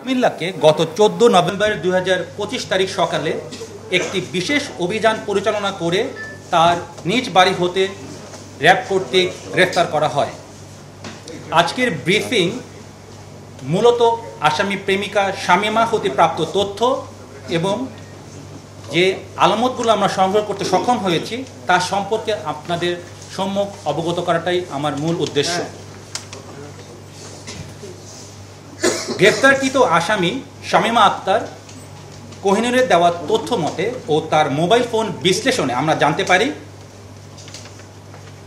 কুমিল্লাকে গত 14 নভেম্বর 2025 তারিখ সকালে একটি বিশেষ অভিযান পরিচালনা করে তার নিজ বাড়ি হতে র্যাব কর্তৃক গ্রেফতার করা হয়। আজকের ব্রিফিং মূলত আসামি প্রেমিকা শামীমা হতে প্রাপ্ত তথ্য এবং যে আলামতগুলো আমরা সংগ্রহ করতে সক্ষম হয়েছি তার সম্পর্কে আপনাদের সম্মুখ অবগত করাটাই আমার মূল উদ্দেশ্য। গ্রেফতারকৃত আসামি শামীমা আক্তার কোহিনুরের দেওয়া তথ্য মতে ও তার মোবাইল ফোন বিশ্লেষণে আমরা জানতে পারি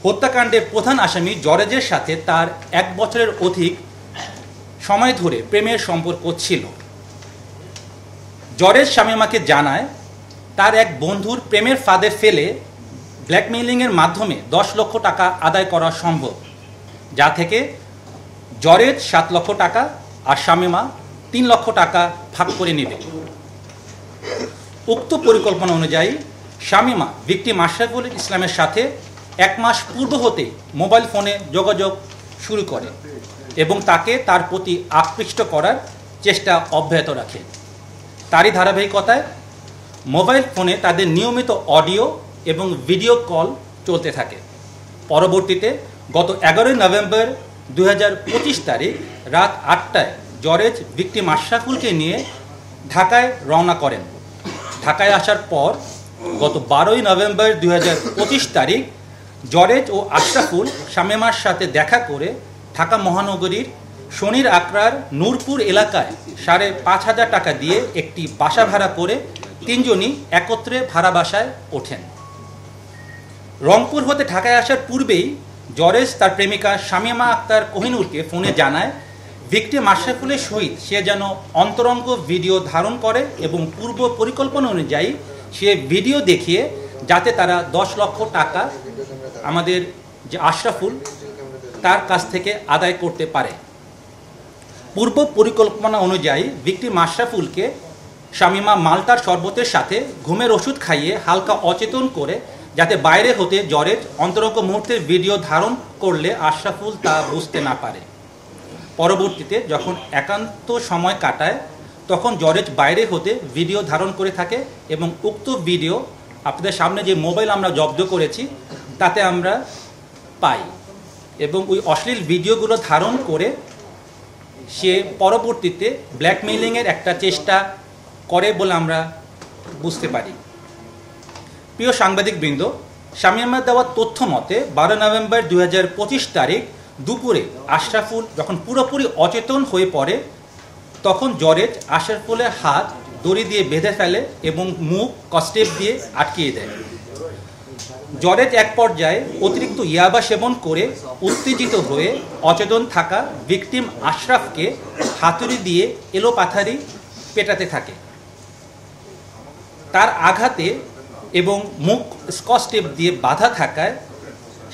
হত্যাকাণ্ডের প্রধান আসামি জরেজের সাথে তার 1 বছরের অধিক সময় ধরে প্রেমের সম্পর্ক ছিল। জরেজ শামীমাকে জানায় তার এক বন্ধুর প্রেমের ফাঁদে ফেলে ব্ল্যাকমেইলিংয়ের মাধ্যমে 10 লক্ষ টাকা আদায় করা সম্ভব, যা থেকে জরেজ 7 লক্ষ টাকা আর শামীমা 3 লক্ষ টাকা ভাগ করে নেবে। উক্ত পরিকল্পনা অনুযায়ী শামীমা ভিকটিম আশরাফুল ইসলামের সাথে 1 মাস পূর্ব হতে মোবাইল ফোনে যোগাযোগ শুরু করে এবং তাকে তার প্রতি আকৃষ্ট করার চেষ্টা অব্যাহত রাখে। তারই ধারাবাহিকতায় মোবাইল ফোনে তাদের নিয়মিত অডিও এবং ভিডিও কল চলতে থাকে। পরবর্তীতে গত 11 নভেম্বর 2025 তারিখ রাত 8টায় জরেজ ভিকটিম আশরাফুলকে নিয়ে ঢাকায় রওনা করেন। ঢাকায় আসার পর গত 12 নভেম্বর 2025 তারিখ জরেজ ও আশরাফুল শামীমার সাথে দেখা করে ঢাকা মহানগরীর শনির আকরার নূরপুর এলাকায় 5,500 টাকা দিয়ে একটি বাসা ভাড়া করে 3 জনই একত্রে ভাড়া বাসায় ওঠেন। রংপুর হতে ঢাকায় আসার পূর্বেই জরেজ তার প্রেমিকা শামীমা আক্তার কোহিনুরকে ফোনে জানায় ভিকটিম আশরাফুলের সহিত সে যেন অন্তরঙ্গ ভিডিও ধারণ করে এবং পূর্ব পরিকল্পনা অনুযায়ী সে ভিডিও দেখিয়ে যাতে তারা 10 লক্ষ টাকা আমাদের যে আশরাফুল তার কাছ থেকে আদায় করতে পারে। পূর্ব পরিকল্পনা অনুযায়ী ভিকটিম আশরাফুলকে শামীমা মাল্টার শরবতের সাথে ঘুমের ওষুধ খাইয়ে হালকা অচেতন করে যাতে বাইরে হতে জরেজ অন্তরঙ্গ মুহূর্তের ভিডিও ধারণ করলে আশরাফুল তা বুঝতে না পারে। পরবর্তীতে যখন একান্ত সময় কাটায় তখন জরেজ বাইরে হতে ভিডিও ধারণ করে থাকে এবং উক্ত ভিডিও আপনাদের সামনে যে মোবাইল আমরা জব্দ করেছি তাতে আমরা পাই এবং ওই অশ্লীল ভিডিওগুলো ধারণ করে সে পরবর্তীতে ব্ল্যাকমেইলিংয়ের একটা চেষ্টা করে বলে আমরা বুঝতে পারি। প্রিয় সাংবাদিকবৃন্দ, শামীমা দেওয়া তথ্য মতে 12 নভেম্বর 2025 তারিখ দুপুরে আশরাফুল যখন পুরোপুরি অচেতন হয়ে পড়ে তখন জরেজ আশরাফুলের হাত দড়ি দিয়ে বেঁধে ফেলে এবং মুখ কস্টেপ দিয়ে আটকিয়ে দেয়। জরেজ এক পর্যায়ে অতিরিক্ত ইয়াবা সেবন করে উত্তেজিত হয়ে অচেতন থাকা ভিকটিম আশরাফকে হাতুড়ি দিয়ে এলোপাথারি পেটাতে থাকে। তার আঘাতে এবং মুখ স্কচ টেপ দিয়ে বাঁধা থাকায়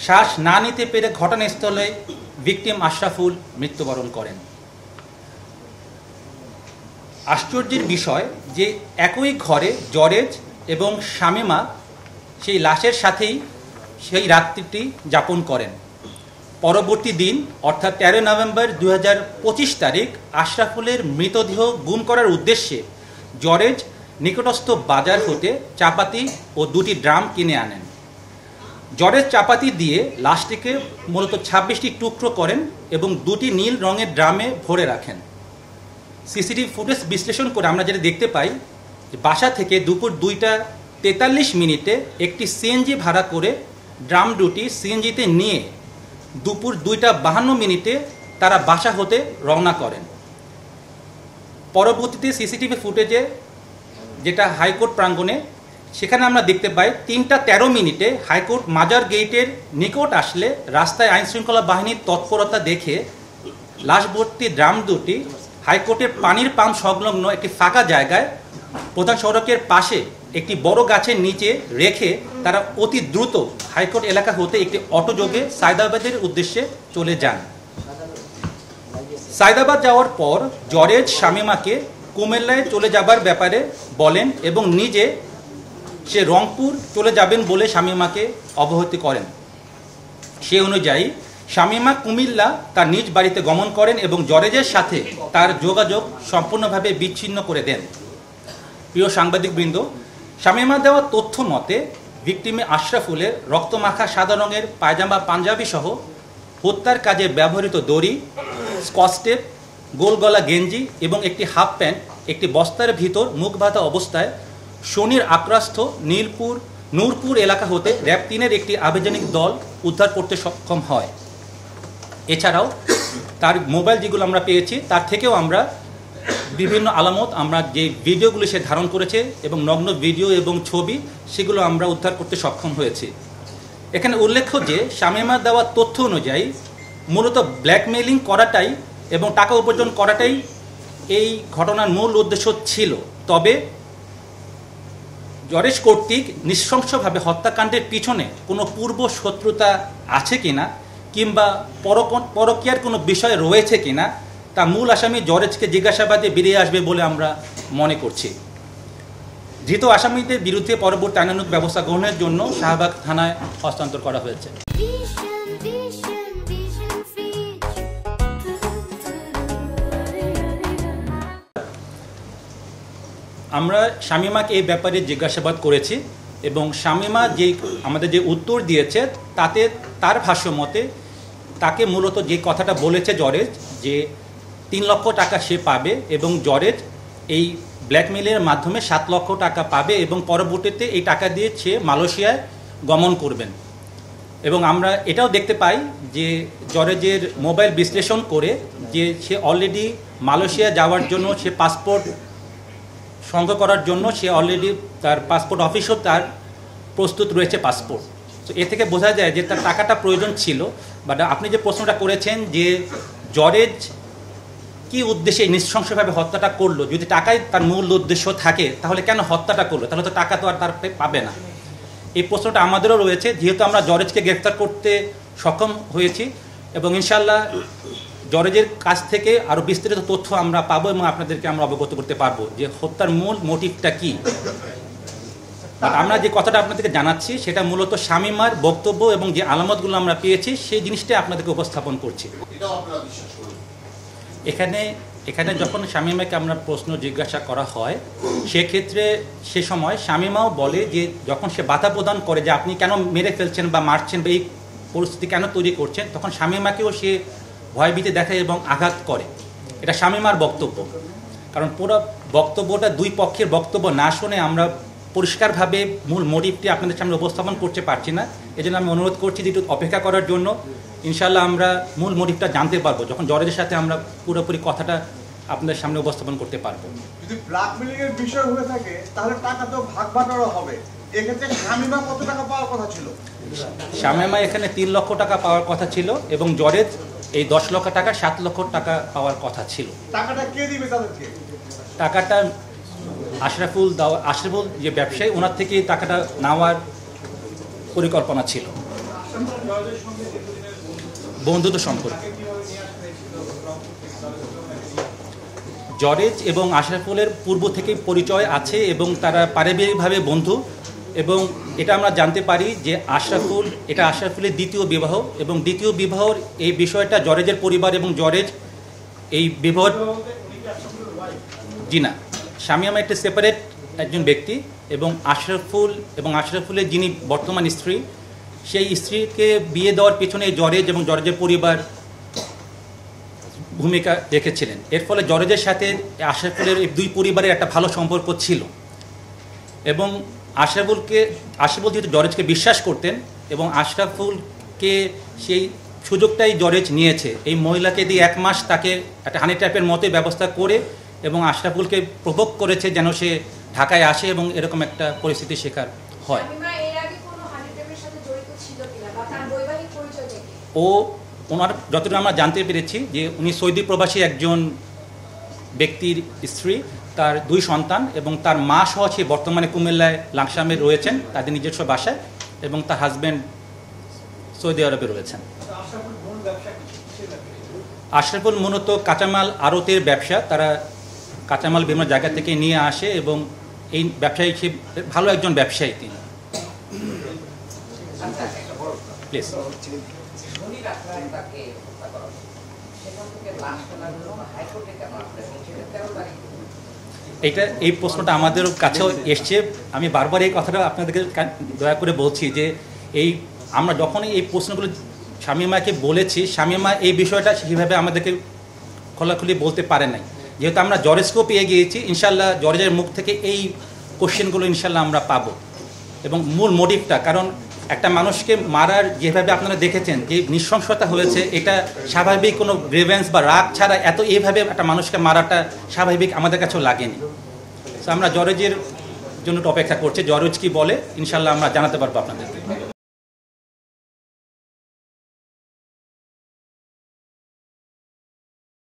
শ্বাস না নিতে পেরে ঘটনাস্থলে ভিকটিম আশরাফুল মৃত্যুবরণ করেন। আশ্চর্যের বিষয় যে একই ঘরে জরেজ এবং শামীমা সেই লাশের সাথেই সেই রাত্রিটি যাপন করেন। পরবর্তী দিন অর্থাৎ 13 নভেম্বর 2025 তারিখ আশরাফুলের মৃতদেহ গুম করার উদ্দেশ্যে জরেজ নিকটস্থ বাজার হতে চাপাতি ও 2টি ড্রাম কিনে আনেন। জরেজ চাপাতি দিয়ে লাশটিকে মূলত 26টি টুকরো করেন এবং 2টি নীল রঙের ড্রামে ভরে রাখেন। সিসিটিভি ফুটেজ বিশ্লেষণ করে আমরা যেটা দেখতে পাই যে বাসা থেকে দুপুর 2টা 43 একটি সিএনজি ভাড়া করে ড্রাম দুটি সিএনজিতে নিয়ে দুপুর 2টা 52 তারা বাসা হতে রওনা করেন। পরবর্তীতে সিসিটিভি ফুটেজে যেটা হাইকোর্ট প্রাঙ্গণে সেখানে আমরা দেখতে পাই 3টা 13 হাইকোর্ট মাজার গেটের নিকট আসলে রাস্তায় আইনশৃঙ্খলা বাহিনীর তৎপরতা দেখে লাশভর্তি ড্রাম দুটি হাইকোর্টের পানির পাম্প সংলগ্ন একটি ফাঁকা জায়গায় প্রধান সড়কের পাশে একটি বড় গাছের নিচে রেখে তারা অতি দ্রুত হাইকোর্ট এলাকা হতে একটি অটোযোগে সায়দাবাদের উদ্দেশ্যে চলে যান। সায়দাবাদ যাওয়ার পর জরেজ শামীমাকে কুমিল্লায় চলে যাবার ব্যাপারে বলেন এবং নিজে সে রংপুর চলে যাবেন বলে শামীমাকে অবহিত করেন। সে অনুযায়ী শামীমা কুমিল্লা তার নিজ বাড়িতে গমন করেন এবং জরেজের সাথে তার যোগাযোগ সম্পূর্ণভাবে বিচ্ছিন্ন করে দেন। প্রিয় সাংবাদিকবৃন্দ, শামীমা দেওয়া তথ্য মতে ভিকটিমে আশরাফুলের রক্তমাখা সাদা রঙের পায়জামা পাঞ্জাবি সহ হত্যার কাজে ব্যবহৃত দড়ি, স্কচটেপ, গোলগলা গেঞ্জি এবং একটি হাফ প্যান্ট একটি বস্তার ভিতর মুখ বাঁধা অবস্থায় শনির আক্রান্ত নূরপুর এলাকা হতে র্যাব 3-এর একটি আবেদনিক দল উদ্ধার করতে সক্ষম হয়। এছাড়াও তার মোবাইল যেগুলো আমরা পেয়েছি তার থেকেও আমরা বিভিন্ন আলামত, আমরা যে ভিডিওগুলো সে ধারণ করেছে এবং নগ্ন ভিডিও এবং ছবি, সেগুলো আমরা উদ্ধার করতে সক্ষম হয়েছি। এখানে উল্লেখ্য যে শামীমা দেওয়া তথ্য অনুযায়ী মূলত ব্ল্যাকমেইলিং করাটাই এবং টাকা উপার্জন করাটাই এই ঘটনার মূল উদ্দেশ্য ছিল। তবে জরেজ কর্তৃক নৃশংসভাবে হত্যাকাণ্ডের পিছনে কোনো পূর্ব শত্রুতা আছে কিনা কিংবা পরকীয়ার কোনো বিষয় রয়েছে কিনা তা মূল আসামি জরেজকে জিজ্ঞাসাবাদে বেরিয়ে আসবে বলে আমরা মনে করছি। ধৃত আসামিদের বিরুদ্ধে পরবর্তী আইনানুগ ব্যবস্থা গ্রহণের জন্য শাহবাগ থানায় হস্তান্তর করা হয়েছে। আমরা শামীমাকে এই ব্যাপারে জিজ্ঞাসাবাদ করেছি এবং শামীমা আমাদের যে উত্তর দিয়েছে তাতে তার ভাষ্য মতে তাকে মূলত যে কথাটা বলেছে জরেজ যে 3 লক্ষ টাকা সে পাবে এবং জরেজ এই ব্ল্যাকমেইলের মাধ্যমে 7 লক্ষ টাকা পাবে এবং পরবর্তীতে এই টাকা দিয়ে সে মালয়েশিয়ায় গমন করবেন। এবং আমরা এটাও দেখতে পাই যে জরেজের মোবাইল বিশ্লেষণ করে যে সে অলরেডি মালয়েশিয়া যাওয়ার জন্য সে পাসপোর্ট সংগ্রহ করার জন্য সে অলরেডি তার পাসপোর্ট অফিসও তার প্রস্তুত রয়েছে পাসপোর্ট। তো এ থেকে বোঝা যায় যে তার টাকাটা প্রয়োজন ছিল। বাট আপনি যে প্রশ্নটা করেছেন যে জরেজ কি উদ্দেশ্যে নৃশংসভাবে হত্যাটা করলো, যদি টাকাই তার মূল উদ্দেশ্য থাকে তাহলে কেন হত্যাটা করলো, তাহলে তো টাকা তো আর তার পাবে না। এই প্রশ্নটা আমাদেরও রয়েছে, যেহেতু আমরা জরেজকে গ্রেফতার করতে সক্ষম হয়েছি এবং ইনশাল্লাহ জরেজের কাছ থেকে আরও বিস্তারিত তথ্য আমরা পাবো এবং আপনাদেরকে আমরা অবগত করতে পারবো যে হত্যার মূল মোটিভটা কী। আমরা যে কথাটা আপনাদেরকে জানাচ্ছি সেটা মূলত শামীমার বক্তব্য এবং যে আলামতগুলো আমরা পেয়েছি সেই জিনিসটাই আপনাদেরকে উপস্থাপন করছি। এখানে যখন শামীমাকে আমরা প্রশ্ন জিজ্ঞাসা করা হয় সেক্ষেত্রে সে সময় শামীমাও বলে যে যখন সে বাধা প্রদান করে যে আপনি কেন মেরে ফেলছেন বা মারছেন বা এই পরিস্থিতি কেন তৈরি করছেন, তখন শামীমাকেও সে ভয়ভীতি দেখায় এবং আঘাত করে। এটা শামীমার বক্তব্য। কারণ পুরো বক্তব্যটা দুই পক্ষের বক্তব্য না শুনে আমরা পরিষ্কারভাবে মূল মোটিভটি আপনাদের সামনে উপস্থাপন করতে পারছি না। এজন্য আমি অনুরোধ করছি যে একটু অপেক্ষা করার জন্য। ইনশাল্লাহ আমরা মূল মোটিভটা জানতে পারবো যখন জরেজের সাথে আমরা পুরোপুরি কথাটা আপনাদের সামনে উপস্থাপন করতে পারবো। যদি ব্ল্যাকমেইলিং এর বিষয় হয়ে থাকে তাহলে টাকা তো ভাগ বাটোয়ারা হবে। এক্ষেত্রে শামীমা কত টাকা পাওয়ার কথা ছিল? শামীমা এখানে 3 লক্ষ টাকা পাওয়ার কথা ছিল এবং জরেজ এই 10 লক্ষ টাকা 7 লক্ষ টাকা পাওয়ার কথা ছিল। টাকাটা কে দিবে তাদেরকে? টাকাটা আশরাফুল যে ব্যবসায়ী ওনার থেকে টাকাটা নেওয়ার পরিকল্পনা ছিল। বন্ধুত্ব সম্পর্ক জরেজ এবং আশরাফুলের পূর্ব থেকেই পরিচয় আছে এবং তারা পারিবারিকভাবে বন্ধু এবং এটা আমরা জানতে পারি যে আশরাফুলের দ্বিতীয় বিবাহ এবং দ্বিতীয় বিবাহর এই বিষয়টা জরেজের পরিবার এবং জরেজ এই বিবাহ জি না, শামীমা একটা সেপারেট একজন ব্যক্তি এবং আশরাফুলের যিনি বর্তমান স্ত্রী সেই স্ত্রীকে বিয়ে দেওয়ার পেছনে জরেজ এবং জরেজের পরিবার ভূমিকা রেখেছিলেন। এর ফলে জরেজের সাথে আশরাফুলের এই দুই পরিবারের একটা ভালো সম্পর্ক ছিল এবং আশরাফুল যেহেতু জরেজকে বিশ্বাস করতেন এবং আশরাফুলকে সেই সুযোগটাই জরেজ নিয়েছে। এই মহিলাকে দিয়ে 1 মাস তাকে একটা হানি ট্র্যাপের মতোই ব্যবস্থা করে এবং আশরাফুলকে প্রভোগ করেছে যেন সে ঢাকায় আসে এবং এরকম একটা পরিস্থিতির শিকার হয়। ওনার যতটুকু আমরা জানতে পেরেছি যে উনি সৌদি প্রবাসী একজন ব্যক্তির স্ত্রী, তার 2 সন্তান এবং তার মা সহ সে বর্তমানে কুমিল্লায় লাংসামে রয়েছেন তাদের নিজস্ব বাসায় এবং তার হাজব্যান্ড সৌদি আরবে রয়েছেন। আশরাফুল মূলত কাঁচামাল আড়তের ব্যবসা, তারা কাঁচামাল বিভিন্ন জায়গা থেকে নিয়ে আসে এবং এই ব্যবসায়ী সে ভালো একজন ব্যবসায়ী তিনি। প্লিজ দিন আপনার তাকে হত্যা করা হলো। সেখান থেকে লাশ কেনার জন্য হাইকোর্টে কেন আসলে এবং সেটা 13 তারিখ এই প্রশ্নটা আমাদের কাছেও এসছে। আমি বারবার এই কথাটা আপনাদেরকে দয়া করে বলছি যে আমরা যখনই এই প্রশ্নগুলো শামীমাকে বলেছি, শামীমা এই বিষয়টা সেভাবে আমাদেরকে খোলাখুলি বলতে পারে নাই। যেহেতু আমরা জজেসকেও পেয়ে গিয়েছি, ইনশাল্লাহ জজের মুখ থেকে এই কোশ্চেনগুলো ইনশাল্লাহ আমরা পাবো এবং মূল মোটিভটা, কারণ একটা মানুষকে মারার যেভাবে আপনারা দেখেছেন যে নৃশংসতা হয়েছে, এটা স্বাভাবিক কোনো গ্রেভেন্স বা রাগ ছাড়া এইভাবে একটা মানুষকে মারাটা স্বাভাবিক আমাদের কাছেও লাগেনি। তো আমরা জজের জন্য অপেক্ষা করছি, জজ কি বলে ইনশাল্লাহ আমরা জানাতে পারবো আপনাদেরকে।